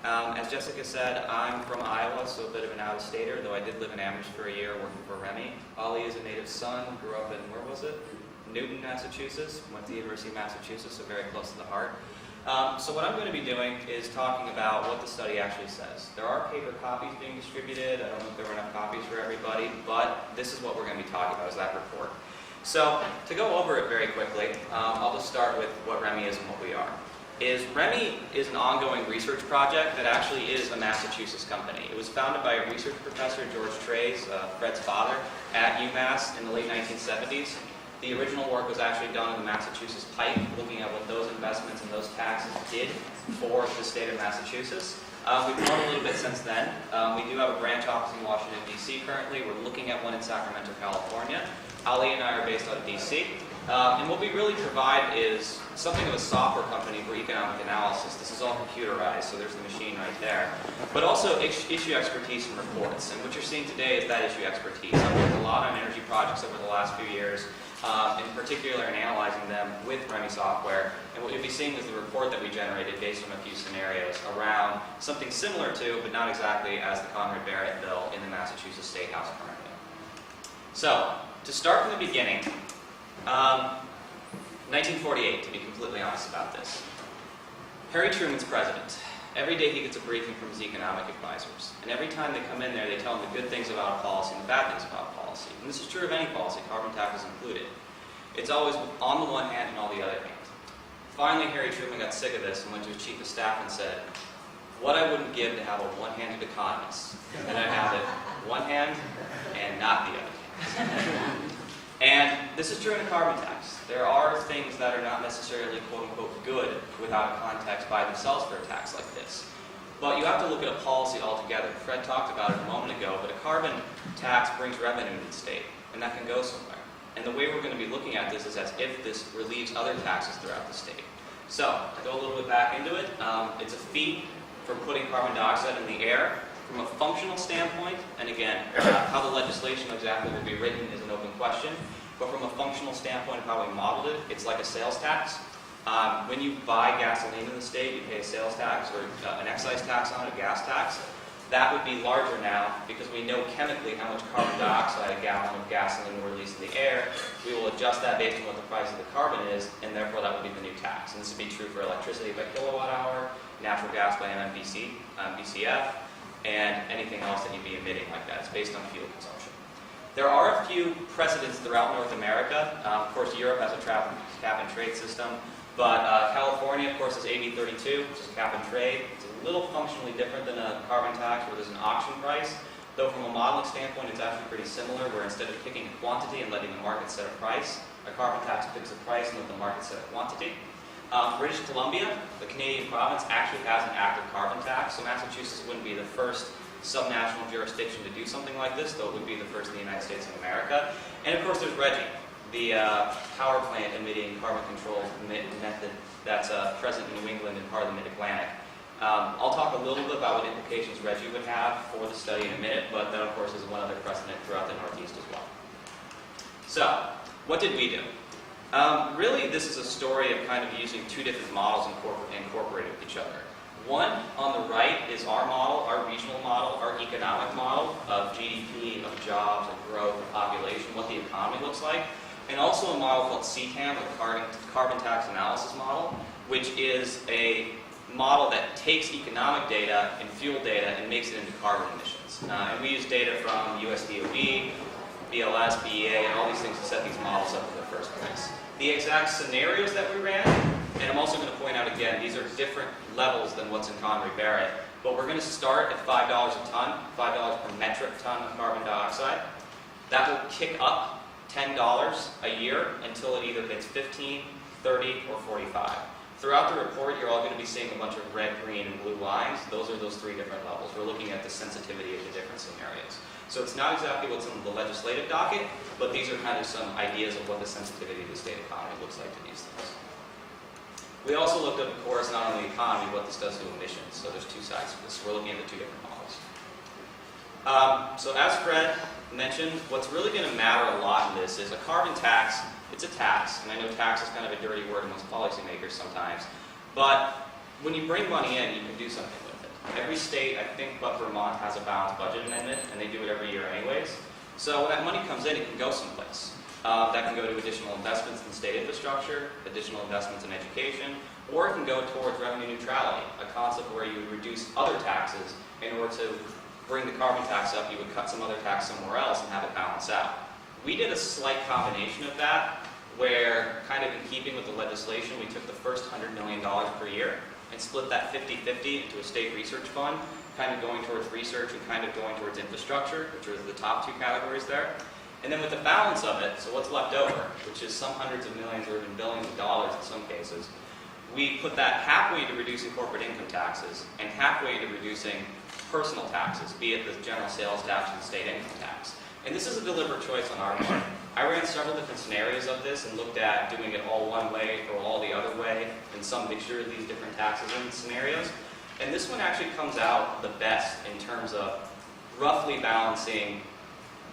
As Jessica said, I'm from Iowa, so a bit of an out-of-stater, though I did live in Amherst for a year working for Remy. Ollie is a native son, grew up in, where was it? Newton, Massachusetts. Went to the University of Massachusetts, so very close to the heart. So what I'm going to be doing is talking about what the study actually says. There are paper copies being distributed. I don't know if there were enough copies for everybody, but this is what we're going to be talking about, is that report. So to go over it very quickly, I'll just start with what Remy is and what we are. Remy is an ongoing research project that actually is a Massachusetts company. It was founded by a research professor, George Trays, Fred's father, at UMass in the late 1970s. The original work was actually done in the Massachusetts Pike, looking at what those investments and those taxes did for the state of Massachusetts. We've grown a little bit since then. We do have a branch office in Washington, D.C. currently. We're looking at one in Sacramento, California. Ali and I are based out of D.C. And what we really provide is something of a software company for economic analysis. This is all computerized, so there's the machine right there. But also issue expertise and reports. And what you're seeing today is that issue expertise. I've worked a lot on energy projects over the last few years, in particular in analyzing them with Remy software. And what you'll be seeing is the report that we generated based on a few scenarios around something similar to, but not exactly as the Conroy Barrett bill in the Massachusetts State House currently. So, to start from the beginning, 1948, to be completely honest about this. Harry Truman's president. Every day he gets a briefing from his economic advisors. And every time they come in there, they tell him the good things about a policy and the bad things about a policy. And this is true of any policy, carbon tax is included. It's always on the one hand and on the other hand. Finally, Harry Truman got sick of this and went to his chief of staff and said, what I wouldn't give to have a one-handed economist. And I'd have it one hand and not the other hand. And this is true in a carbon tax. There are things that are not necessarily quote-unquote good without a context by themselves for a tax like this. But you have to look at a policy altogether. Fred talked about it a moment ago, but a carbon tax brings revenue to the state, and that can go somewhere. And the way we're going to be looking at this is as if this relieves other taxes throughout the state. So, to go a little bit back into it, it's a fee for putting carbon dioxide in the air. From a functional standpoint, and again, how the legislation exactly will be written is an open question, but from a functional standpoint of how we modeled it, it's like a sales tax. When you buy gasoline in the state, you pay a sales tax or an excise tax on it, a gas tax. That would be larger now because we know chemically how much carbon dioxide a gallon of gasoline will release in the air. We will adjust that based on what the price of the carbon is, and therefore that would be the new tax. And this would be true for electricity by kilowatt hour, natural gas by MMBC, BCF, and anything else that you'd be emitting like that. It's based on fuel consumption. There are a few precedents throughout North America. Of course, Europe has a cap and trade system, but California, of course, is AB 32, which is cap and trade. It's a little functionally different than a carbon tax where there's an auction price, though from a modeling standpoint, it's actually pretty similar, where instead of picking a quantity and letting the market set a price, a carbon tax picks a price and let the market set a quantity. British Columbia, the Canadian province, actually has an active carbon tax, so Massachusetts wouldn't be the first subnational jurisdiction to do something like this, though it would be the first in the United States of America. And of course there's RGGI, the power plant emitting carbon control method that's present in New England and part of the Mid-Atlantic. I'll talk a little bit about what implications RGGI would have for the study in a minute, but that of course is one other precedent throughout the Northeast as well. So, what did we do? Really, this is a story of kind of using two different models incorporated with each other. One, on the right, is our model, our regional model, our economic model of GDP, of jobs, of growth, of population, what the economy looks like. And also a model called CTAM, the Carbon Tax Analysis Model, which is a model that takes economic data and fuel data and makes it into carbon emissions. And we use data from USDOD, BLS, BEA, and all these things to set these models up in the first place. The exact scenarios that we ran, and I'm also going to point out again, these are different levels than what's in Conroy Barrett, but we're going to start at $5 a ton, $5 per metric ton of carbon dioxide. That will kick up $10 a year until it either hits 15, 30, or 45. Throughout the report, you're all going to be seeing a bunch of red, green, and blue lines. Those are those three different levels. We're looking at the sensitivity of the different scenarios. So it's not exactly what's in the legislative docket, but these are kind of some ideas of what the sensitivity of the state economy looks like to these things. We also looked at, of course, not only the economy, what this does to emissions. So there's two sides to this. We're looking at the two different models. So as Fred mentioned, what's really going to matter a lot in this is a carbon tax. It's a tax, and I know tax is kind of a dirty word amongst policymakers sometimes, but when you bring money in, you can do something with it. Every state, I think but Vermont, has a balanced budget amendment, and they do it every year anyways. So when that money comes in, it can go someplace. That can go to additional investments in state infrastructure, additional investments in education, or it can go towards revenue neutrality, a concept where you would reduce other taxes in order to bring the carbon tax up. You would cut some other tax somewhere else and have it balance out. We did a slight combination of that, where, kind of in keeping with the legislation, we took the first $100 million per year and split that 50-50 into a state research fund, kind of going towards research and kind of going towards infrastructure, which are the top two categories there. And then with the balance of it, so what's left over, which is some hundreds of millions or even billions of dollars in some cases, we put that halfway into reducing corporate income taxes and halfway into reducing personal taxes, be it the general sales tax and state income tax. And this is a deliberate choice on our part. I ran several different scenarios of this and looked at doing it all one way or all the other way, and some mixture of these different taxes and scenarios. And this one actually comes out the best in terms of roughly balancing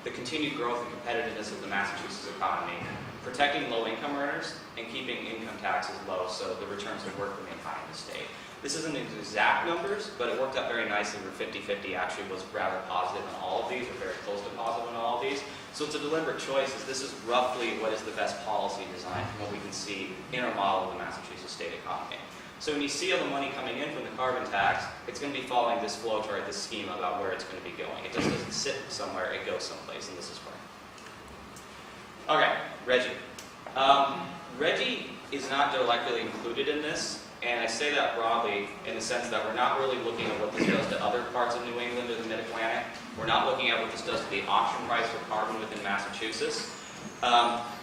the continued growth and competitiveness of the Massachusetts economy, protecting low-income earners, and keeping income taxes low so the returns of work remain high in the state. This isn't exact numbers, but it worked out very nicely where 50-50 actually was rather positive on all of these, or very close to positive on all of these. So it's a deliberate choice, as this is roughly what is the best policy design from what we can see in our model of the Massachusetts state economy. So when you see all the money coming in from the carbon tax, it's going to be following this flow chart, this schema about where it's going to be going. It just doesn't sit somewhere, it goes someplace, and this is where. Okay, Reggie. Reggie is not directly included in this, and I say that broadly in the sense that we're not really looking at what this does to other parts of New England or the Mid-Atlantic. We're not looking at what this does to the auction price for carbon within Massachusetts.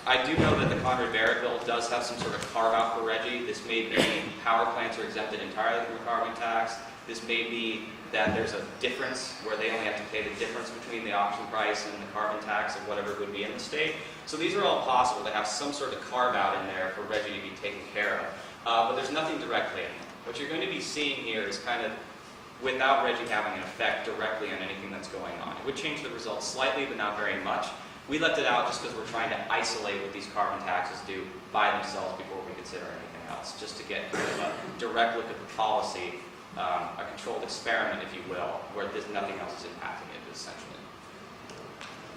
I do know that the Conroy Barrett bill does have some sort of carve-out for Reggie. This may be power plants are exempted entirely from a carbon tax. This may be that there's a difference where they only have to pay the difference between the auction price and the carbon tax of whatever it would be in the state. So these are all possible to have some sort of carve-out in there for Reggie to be taken care of. But there's nothing directly in there. What you're going to be seeing here is kind of without Reggie having an effect directly on anything that's going on. It would change the results slightly, but not very much. We left it out just because we're trying to isolate what these carbon taxes do by themselves before we consider anything else, just to get kind of a direct look at the policy, a controlled experiment, if you will, where nothing else is impacting it, essentially.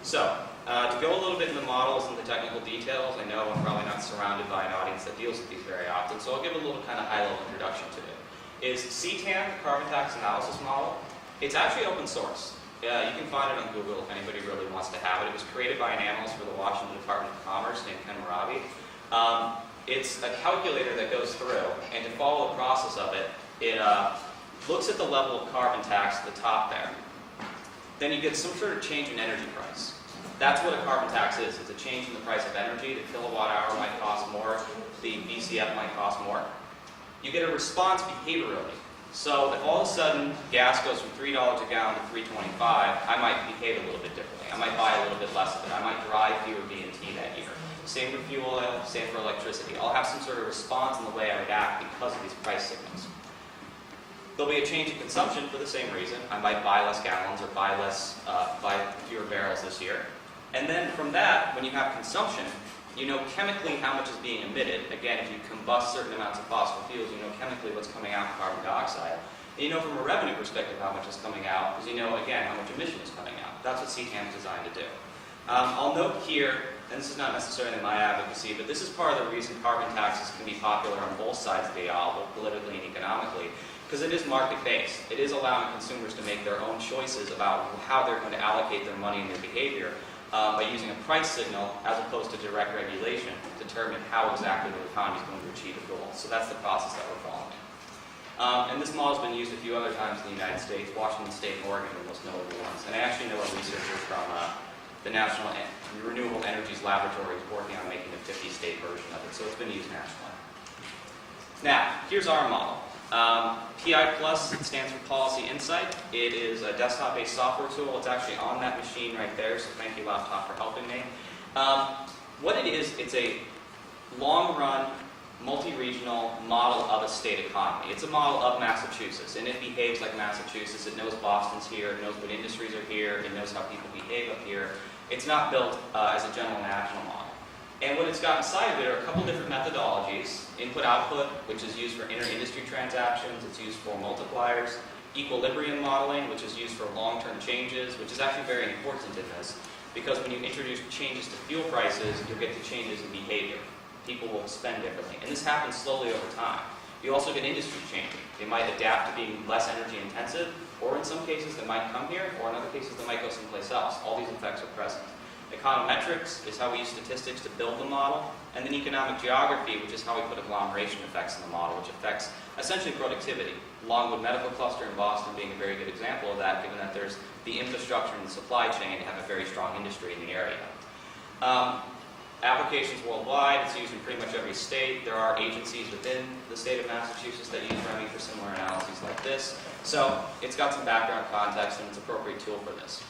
So, to go a little bit into the models and the technical details, I know I'm probably not surrounded by an audience that deals with these very often, so I'll give a little kind of high-level introduction to it. Is CTAN, the Carbon Tax Analysis Model, it's actually open source. You can find it on Google if anybody really wants to have it. It was created by an analyst for the Washington Department of Commerce named Ken Marabi. It's a calculator that goes through, and to follow the process of it, it looks at the level of carbon tax at the top there. Then you get some sort of change in energy price. That's what a carbon tax is. It's a change in the price of energy. The kilowatt hour might cost more. The BCF might cost more. You get a response behaviorally. So if all of a sudden gas goes from $3 a gallon to $3.25, I might behave a little bit differently. I might buy a little bit less of it. I might drive fewer B&T that year. Same for fuel oil, same for electricity. I'll have some sort of response in the way I react because of these price signals. There'll be a change in consumption for the same reason. I might buy less gallons or buy fewer barrels this year. And then from that, when you have consumption, you know chemically how much is being emitted. Again, if you combust certain amounts of fossil fuels, you know chemically what's coming out in carbon dioxide. And you know from a revenue perspective how much is coming out, because you know, again, how much emission is coming out. That's what CTAN is designed to do. I'll note here, and this is not necessarily my advocacy, but this is part of the reason carbon taxes can be popular on both sides of the aisle, both politically and economically, because it is market-based. It is allowing consumers to make their own choices about how they're going to allocate their money and their behavior. By using a price signal as opposed to direct regulation to determine how exactly the economy is going to achieve its goals. So that's the process that we're following. And this model has been used a few other times in the United States. Washington State and Oregon are the most notable ones. And I actually know a researcher from the National Renewable Energies Laboratory is working on making a 50-state version of it. So it's been used nationally. Now, here's our model. PI Plus, it stands for Policy Insight. It is a desktop-based software tool. It's actually on that machine right there, so thank you, laptop, for helping me. What it is, it's a long-run, multi-regional model of a state economy. It's a model of Massachusetts, and it behaves like Massachusetts. It knows Boston's here, it knows what industries are here, it knows how people behave up here. It's not built as a general national model. And what it's got inside of it are a couple different methodologies. Input-output, which is used for inter-industry transactions. It's used for multipliers. equilibrium modeling, which is used for long-term changes, which is actually very important in this, because when you introduce changes to fuel prices, you'll get to changes in behavior. People will spend differently. And this happens slowly over time. You also get industry changing. They might adapt to being less energy intensive, or in some cases they might come here, or in other cases they might go someplace else. All these effects are present. Econometrics is how we use statistics to build the model, and then economic geography, which is how we put agglomeration effects in the model, which affects essentially productivity. Longwood Medical Cluster in Boston being a very good example of that, given that there's the infrastructure and the supply chain to have a very strong industry in the area. Applications worldwide, it's used in pretty much every state. There are agencies within the state of Massachusetts that use REMI for similar analyses like this. So it's got some background context and it's an appropriate tool for this.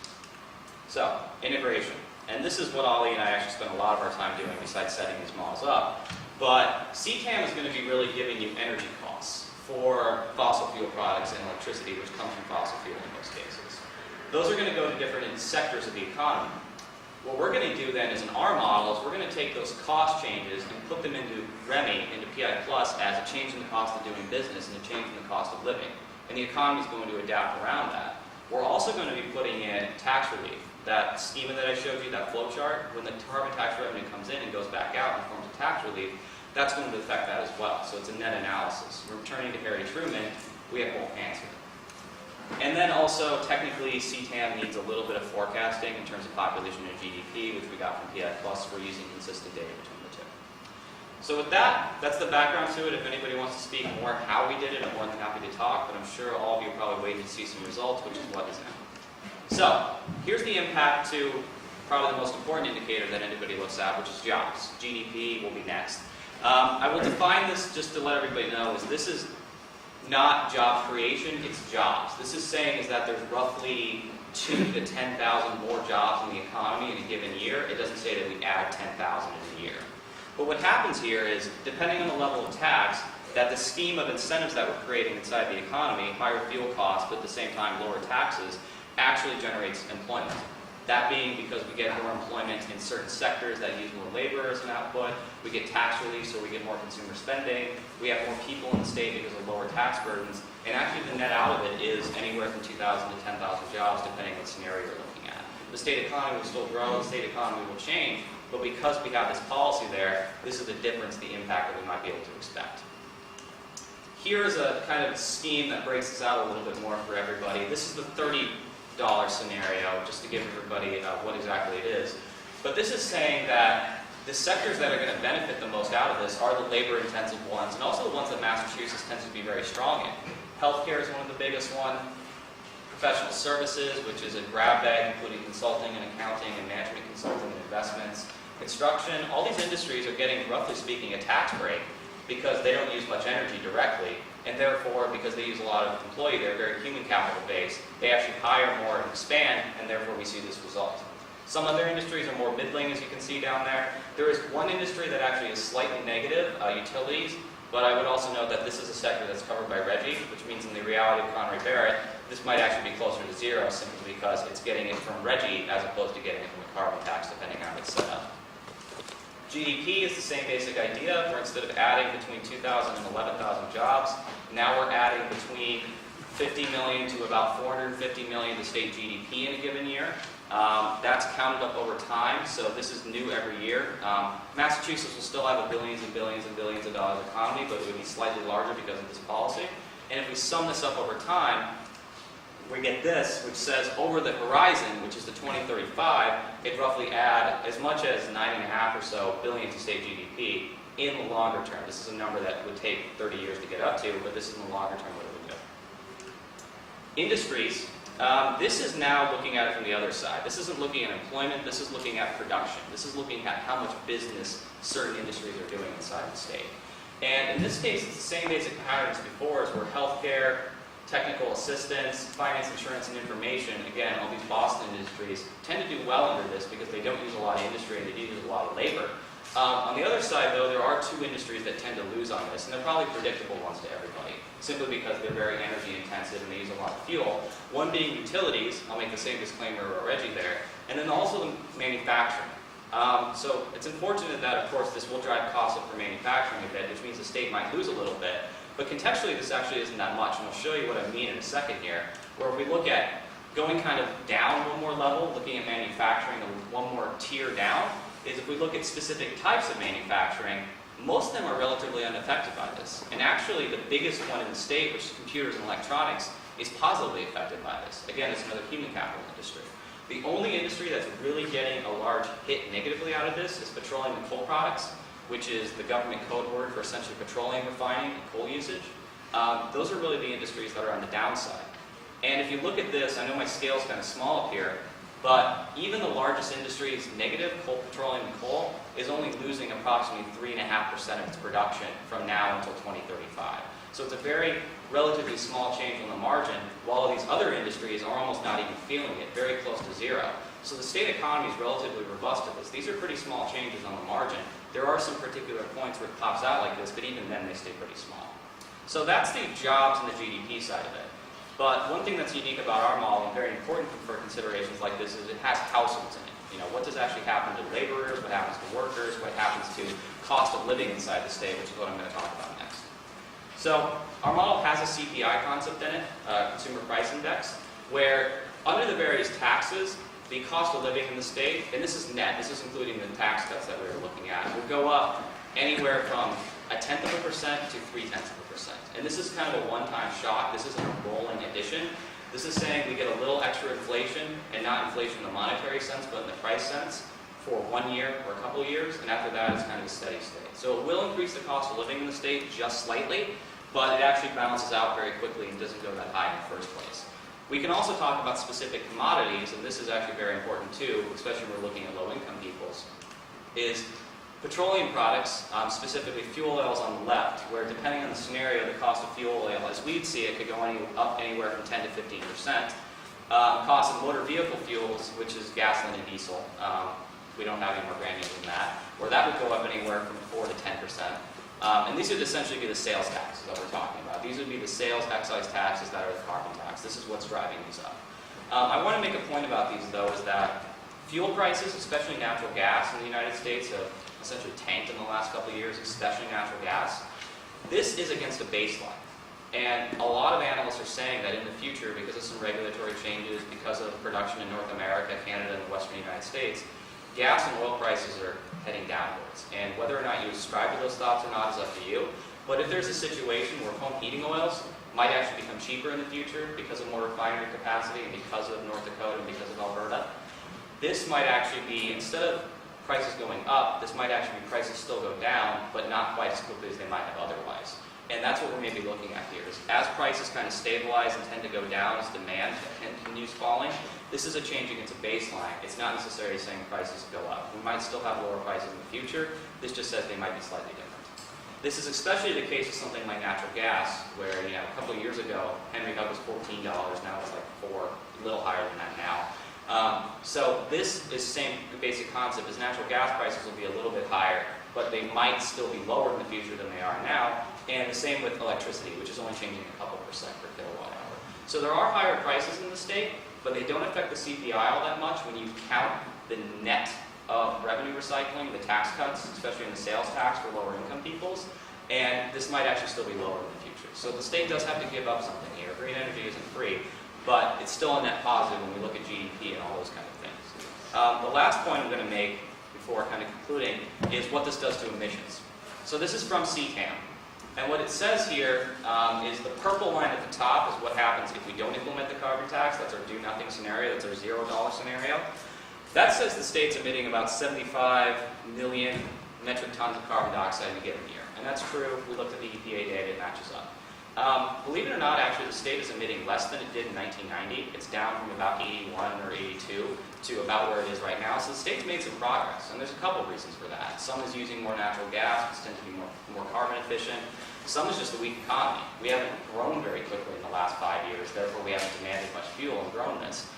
So, integration. And this is what Ollie and I actually spend a lot of our time doing besides setting these models up. But CTAM is going to be really giving you energy costs for fossil fuel products and electricity, which comes from fossil fuel in most cases. Those are going to go to different sectors of the economy. What we're going to do then is in our models, we're going to take those cost changes and put them into REMI, into PI Plus, as a change in the cost of doing business and a change in the cost of living. And the economy is going to adapt around that. We're also going to be putting in tax relief. That schema that I showed you, that flow chart, when the carbon tax revenue comes in and goes back out in forms of tax relief, that's going to affect that as well. So it's a net analysis. We're returning to Harry Truman, we have both answers. And then also, technically, CTAM needs a little bit of forecasting in terms of population and GDP, which we got from PI Plus. We're using consistent data between the two. So with that, that's the background to it. If anybody wants to speak more how we did it, I'm more than happy to talk, but I'm sure all of you are probably waiting to see some results, which is what is now. So, here's the impact to probably the most important indicator that anybody looks at, which is jobs. GDP will be next. I will define this just to let everybody know, is this is not job creation, it's jobs. This is saying is that there's roughly 2,000 to 10,000 more jobs in the economy in a given year. It doesn't say that we add 10,000 in a year. But what happens here is, depending on the level of tax, that the scheme of incentives that we're creating inside the economy, higher fuel costs, but at the same time lower taxes, actually generates employment. That being because we get more employment in certain sectors that use more labor as an output, we get tax relief so we get more consumer spending, we have more people in the state because of lower tax burdens, and actually the net out of it is anywhere from 2,000 to 10,000 jobs depending on what scenario you're looking at. The state economy will still grow, the state economy will change, but because we have this policy there, this is the difference, the impact that we might be able to expect. Here is a kind of scheme that breaks this out a little bit more for everybody. This is the $30 scenario, just to give everybody what exactly it is. But this is saying that the sectors that are going to benefit the most out of this are the labor-intensive ones, and also the ones that Massachusetts tends to be very strong in. Healthcare is one of the biggest one. Professional services, which is a grab bag, including consulting and accounting and management consulting and investments. Construction, all these industries are getting, roughly speaking, a tax break because they don't use much energy directly, and therefore, because they use a lot of employee, they're very human capital based, they actually hire more and expand, and therefore we see this result. Some other industries are more middling, as you can see down there. There is one industry that actually is slightly negative, utilities, but I would also note that this is a sector that's covered by RGGI, which means in the reality of Conroy Barrett, this might actually be closer to zero simply because it's getting it from RGGI as opposed to getting it from a carbon tax, depending on how it's set up. GDP is the same basic idea, where instead of adding between 2,000 and 11,000 jobs, now we're adding between 50 million to about 450 million to state GDP in a given year. That's counted up over time, so this is new every year. Massachusetts will still have a billions and billions and billions of dollars economy, but it would be slightly larger because of this policy. And if we sum this up over time, we get this, which says over the horizon, which is the 2035, it'd roughly add as much as 9.5 or so billion to state GDP in the longer term. This is a number that would take 30 years to get up to, but this is in the longer term what it would do. Industries. This is now looking at it from the other side. This isn't looking at employment, this is looking at production. This is looking at how much business certain industries are doing inside the state. And in this case, it's the same basic pattern as before, as where healthcare, technical assistance, finance, insurance, and information, again, all these Boston industries tend to do well under this because they don't use a lot of industry and they do use a lot of labor. On the other side, though, there are two industries that tend to lose on this, and they're probably predictable ones to everybody, simply because they're very energy intensive and they use a lot of fuel. One being utilities, I'll make the same disclaimer already there, and then also the manufacturing. So it's unfortunate that, of course, this will drive costs up for manufacturing a bit, which means the state might lose a little bit. But contextually, this actually isn't that much, and I'll show you what I mean in a second here, where if we look at going kind of down one more level, looking at manufacturing one more tier down, is if we look at specific types of manufacturing, most of them are relatively unaffected by this. And actually, the biggest one in the state, which is computers and electronics, is positively affected by this. Again, it's another human capital industry. The only industry that's really getting a large hit negatively out of this is petroleum and coal products, which is the government code word for essentially petroleum refining and coal usage. Those are really the industries that are on the downside. And if you look at this, I know my scale is kind of small up here, but even the largest industry is negative, coal, petroleum, and coal, is only losing approximately 3.5% of its production from now until 2035. So it's a very relatively small change on the margin, while these other industries are almost not even feeling it, very close to zero. So the state economy is relatively robust to this. These are pretty small changes on the margin. There are some particular points where it pops out like this, but even then they stay pretty small. So that's the jobs and the GDP side of it. But one thing that's unique about our model and very important for considerations like this is it has households in it. You know, what does actually happen to laborers, what happens to workers, what happens to cost of living inside the state, which is what I'm going to talk about next. So our model has a CPI concept in it, Consumer Price Index, where under the various taxes, the cost of living in the state, and this is net, this is including the tax cuts that we were looking at, will go up anywhere from 0.1% to 0.3%. And this is kind of a one-time shock. This isn't a rolling addition. This is saying we get a little extra inflation, and not inflation in the monetary sense, but in the price sense, for 1 year or a couple of years, and after that it's kind of a steady state. So it will increase the cost of living in the state just slightly, but it actually balances out very quickly and doesn't go that high in the first place. We can also talk about specific commodities, and this is actually very important too, especially when we're looking at low-income peoples, is petroleum products, specifically fuel oils on the left, where depending on the scenario, the cost of fuel oil, as we'd see it, could go up anywhere from 10 to 15%. Cost of motor vehicle fuels, which is gasoline and diesel, we don't have any more granular than that, where that would go up anywhere from 4 to 10%. And these would essentially be the sales taxes that we're talking about. These would be the sales excise taxes that are the carbon tax. This is what's driving these up. I want to make a point about these, though, is that fuel prices, especially natural gas in the United States, have essentially tanked in the last couple of years, especially natural gas. This is against a baseline. And a lot of analysts are saying that in the future, because of some regulatory changes, because of production in North America, Canada, and the Western United States, gas and oil prices are heading downwards. And whether or not you subscribe to those thoughts or not is up to you. But if there's a situation where home heating oils might actually become cheaper in the future because of more refinery capacity and because of North Dakota and because of Alberta, this might actually be, instead of prices going up, this might actually be prices still go down, but not quite as quickly as they might have otherwise. And that's what we're maybe looking at here, is as prices kind of stabilize and tend to go down as demand continues falling, this is a change against a baseline. It's not necessarily saying prices go up. We might still have lower prices in the future. This just says they might be slightly different. This is especially the case with something like natural gas, where a couple of years ago, Henry Hub was $14, now it's like $4, a little higher than that now. So this is the same basic concept, as natural gas prices will be a little bit higher, but they might still be lower in the future than they are now. And the same with electricity, which is only changing a couple percent per kilowatt hour. So there are higher prices in the state, but they don't affect the CPI all that much when you count the net of revenue recycling, the tax cuts, especially in the sales tax for lower income peoples. And this might actually still be lower in the future. So the state does have to give up something here. Green energy isn't free, but it's still a net positive when we look at GDP and all those kind of things. The last point I'm going to make before kind of concluding is what this does to emissions. So this is from CTAM. And what it says here is the purple line at the top is what happens if we don't implement the carbon tax. That's our do-nothing scenario. That's our $0 scenario. That says the state's emitting about 75 million metric tons of carbon dioxide in a given year. And that's true. We looked at the EPA data. It matches up. Believe it or not, actually, the state is emitting less than it did in 1990. It's down from about 81 or 82 to about where it is right now. So the state's made some progress, and there's a couple of reasons for that. Some is using more natural gas, which tends to be more carbon efficient. Some is just the weak economy. We haven't grown very quickly in the last 5 years, therefore we haven't demanded much fuel and grown this.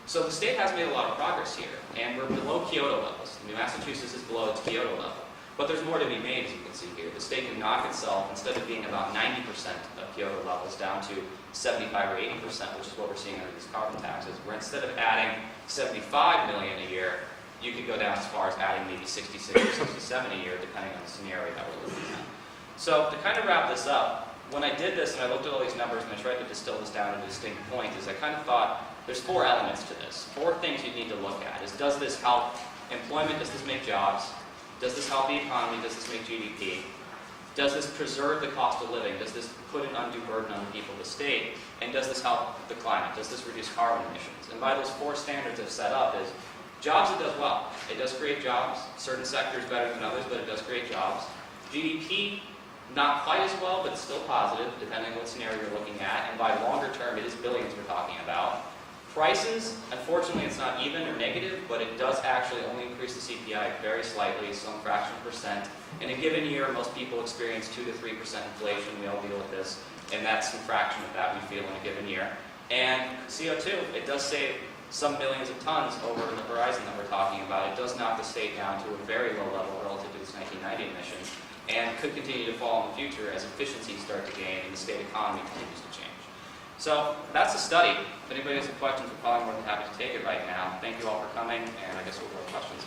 So the state has made a lot of progress here, and we're below Kyoto levels. New Massachusetts is below its Kyoto level. But there's more to be made, as you can see here. The state can knock itself, instead of being about 90% of Kyoto levels, down to 75 or 80%, which is what we're seeing under these carbon taxes, where instead of adding 75 million a year, you could go down as far as adding maybe 66 or 67 a year, depending on the scenario that we're looking at. So to kind of wrap this up, when I did this and I looked at all these numbers and I tried to distill this down to a distinct point, is I kind of thought there's 4 elements to this, 4 things you need to look at. Is, does this help employment? Does this make jobs? Does this help the economy? Does this make GDP? Does this preserve the cost of living? Does this put an undue burden on the people of the state? And does this help the climate? Does this reduce carbon emissions? And by those 4 standards I've set up is, jobs it does well. It does create jobs, certain sectors better than others, but it does create jobs. GDP, not quite as well, but still positive, depending on what scenario you're looking at. And by longer term, it is billions we're talking about. Prices, unfortunately, it's not even or negative, but it does actually only increase the CPI very slightly, some fraction of percent. In a given year, most people experience 2 to 3% inflation. We all deal with this, and that's some fraction of that we feel in a given year. And CO2, it does save some millions of tons over the horizon that we're talking about. It does knock the state down to a very low level relative to its 1990 emissions, and could continue to fall in the future as efficiencies start to gain and the state economy continues to change. So that's the study. If anybody has any questions, we're probably more than happy to take it right now. Thank you all for coming, and I guess we'll go to questions.